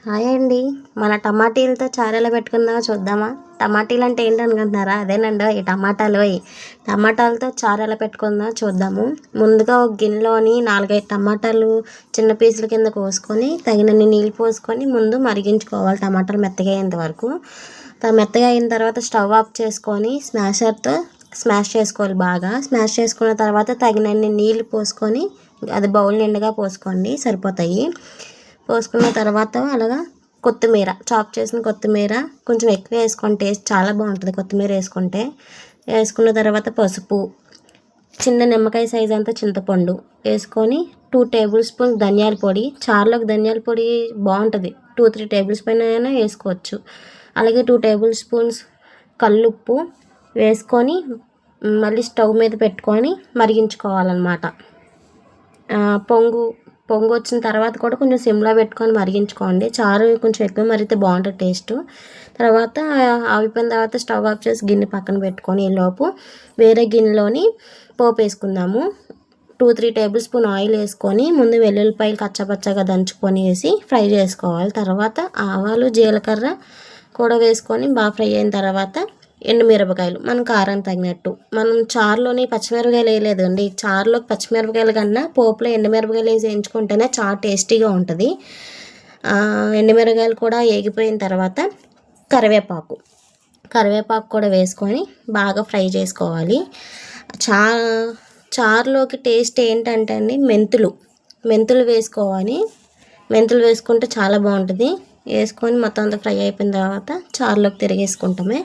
Hi అండి. మన టమాటీలతో చారు ఎలా పెట్టుకుందామో చూద్దామా? టమాటీలు అంటే ఏంటనుకుంటున్నారా? అదేనండి ఈ టమాటాలు. టమాటాలతో చారు ఎలా పెట్టుకుందామో చూద్దాము. ముందుగా ఒక గిన్నెలోని 4-5 టమాటాలు చిన్న పీసుల కింద కోసుకొని తగినన్ని నీళ్ళు పోసుకొని ముందు మరిగించుకోవాలి. టమాటాలు మెత్తగా అయ్యేంత వరకు. మెత్తగా అయిన తర్వాత స్టవ్ ఆఫ్ చేసుకొని స్మాషర్తో స్మాష్ చేసుకోవాలి. బాగా స్మాష్ చేసుకున్న తర్వాత తగినన్ని నీళ్ళు పోసుకొని అది బౌల్ నిండుగా పోసుకోండి, సరిపోతాయి. పోసుకున్న తర్వాత అలాగా కొత్తిమీర, చాప్ చేసిన కొత్తిమీర కొంచెం ఎక్కువ వేసుకోండి, టేస్ట్ చాలా బాగుంటుంది కొత్తిమీర వేసుకుంటే. వేసుకున్న తర్వాత పసుపు, చిన్న నిమ్మకాయ సైజ్ అంతా చింతపండు వేసుకొని 2 టేబుల్ స్పూన్ ధనియాల పొడి. చారులోకి ధనియాల పొడి బాగుంటుంది, 2-3 టేబుల్ స్పూన్ అయినా వేసుకోవచ్చు. అలాగే 2 టేబుల్ స్పూన్స్ కల్లుప్పు వేసుకొని మళ్ళీ స్టవ్ మీద పెట్టుకొని మరిగించుకోవాలన్నమాట. పొంగు వచ్చిన తర్వాత కూడా కొంచెం సిమ్లో పెట్టుకొని మరిగించుకోండి. చారు కొంచెం ఎక్కువ మరిగితే బాగుంటుంది టేస్ట్. తర్వాత ఆవిపోయిన తర్వాత స్టవ్ ఆఫ్ చేసి గిన్నె పక్కన పెట్టుకొని ఈలోపు వేరే గిన్నెలోని పోపు వేసుకుందాము. 2-3 టేబుల్ స్పూన్ ఆయిల్ వేసుకొని ముందు వెల్లుల్లిపాయలు కచ్చాపచ్చాగా దంచుకొని వేసి ఫ్రై చేసుకోవాలి. తర్వాత ఆవాలు, జీలకర్ర కూడా వేసుకొని బాగా ఫ్రై అయిన తర్వాత ఎండుమిరపకాయలు మనం కారం తగినట్టు. మనం చారులోని పచ్చిమిరపకాయలు వేయలేదు అండి. చారులోకి పచ్చిమిరపకాయల కన్నా పోపులో ఎండుమిరపకాయలు వేసి వేయించుకుంటేనే చాలా టేస్టీగా ఉంటుంది. ఎండుమిరపకాయలు కూడా వేగిపోయిన తర్వాత కరివేపాకు కూడా వేసుకొని బాగా ఫ్రై చేసుకోవాలి. చారులోకి టేస్ట్ ఏంటంటే అండి మెంతులు వేసుకోవాలి. మెంతులు వేసుకుంటే చాలా బాగుంటుంది. వేసుకొని మొత్తం అంతా ఫ్రై అయిపోయిన తర్వాత చారులోకి తిరిగేసుకుంటామే.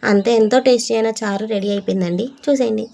అంతే, ఎంతో టేస్టీ అయిన చారు రెడీ అయిపోయిందండి. చూసేయండి.